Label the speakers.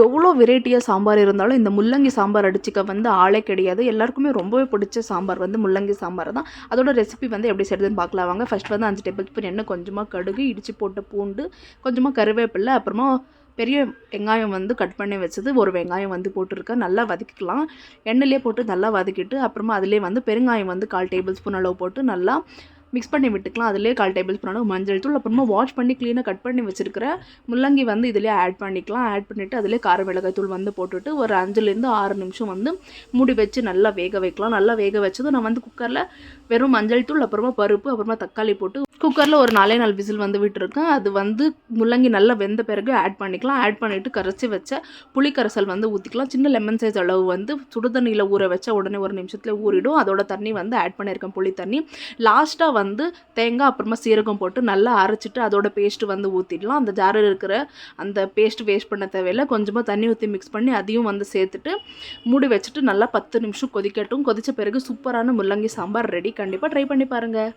Speaker 1: எவ்வளோ வெரைட்டியாக சாம்பார் இருந்தாலும் இந்த முள்ளங்கி சாம்பார் அடிச்சுக்க வந்து ஆளே கிடையாது. எல்லாருக்குமே ரொம்பவே பிடிச்ச சாம்பார் வந்து முள்ளங்கி சாம்பார் தான். அதோட ரெசிபி வந்து எப்படி செய்கிறதுன்னு பார்க்கலாம் வாங்க. ஃபஸ்ட் வந்து 5 டேபிள் ஸ்பூன் எண்ணெய், கொஞ்சமாக கடுகு, இடித்து போட்ட பூண்டு, கொஞ்சமாக கருவேப்பிலை, அப்புறமா பெரிய வெங்காயம் வந்து கட் பண்ணி வச்சது ஒரு வெங்காயம் வந்து போட்டுருக்கேன். நல்லா வதக்கிக்கலாம். எண்ணெயிலே போட்டு நல்லா வதக்கிட்டு அப்புறமா அதிலே வந்து பெருங்காயம் வந்து 1/4 டேபிள் ஸ்பூன் அளவு போட்டு நல்லா மிக்ஸ் பண்ணி விட்டுக்கலாம். அதிலே 1/4 டேபிள் ஸ்பூன் அளவு மஞ்சள் தூள், அப்புறமா வாஷ் பண்ணி க்ளீனாக கட் பண்ணி வச்சுருக்கிற முள்ளங்கி வந்து இதிலே ஆட் பண்ணிக்கலாம். ஆட் பண்ணிவிட்டு அதிலே கார மிளகாய் தூள் வந்து போட்டுட்டு ஒரு 5லேருந்து 6 நிமிஷம் வந்து மூடி வச்சு நல்லா வேக வைக்கலாம். நல்லா வேக வச்சதும் நான் வந்து குக்கரில் வெறும் மஞ்சள் தூள், அப்புறமா பருப்பு, அப்புறமா தக்காளி போட்டு குக்கரில் ஒரு 4 விசில் வந்து விட்டுருக்கேன். அது வந்து முள்ளங்கி நல்லா வெந்த பிறகு ஆட் பண்ணிக்கலாம். ஆட் பண்ணிவிட்டு கரைச்சி வச்ச புளி கரைசல் வந்து ஊற்றிக்கலாம். சின்ன லெமன் சைஸ் அளவு வந்து சுடுதண்ணியில் ஊற வச்சா உடனே ஒரு நிமிஷத்தில் ஊறிடும். அதோட தண்ணி வந்து ஆட் பண்ணியிருக்கேன், புளி தண்ணி. லாஸ்ட்டாக வந்து தேங்காய் அப்புறமா சீரகம் போட்டு நல்லா அரைச்சிட்டு அதோட பேஸ்ட்டு வந்து ஊற்றிடலாம். அந்த ஜாரில் இருக்கிற அந்த பேஸ்ட்டு வேஸ்ட் பண்ண தேவையில்லை. கொஞ்சமாக தண்ணி ஊற்றி மிக்ஸ் பண்ணி அதையும் வந்து சேர்த்துட்டு மூடி வச்சுட்டு நல்லா 10 நிமிஷம் கொதிக்கட்டும். கொதித்த பிறகு சூப்பரான முள்ளங்கி சாம்பார் ரெடி. கண்டிப்பாக ட்ரை பண்ணி பாருங்கள்.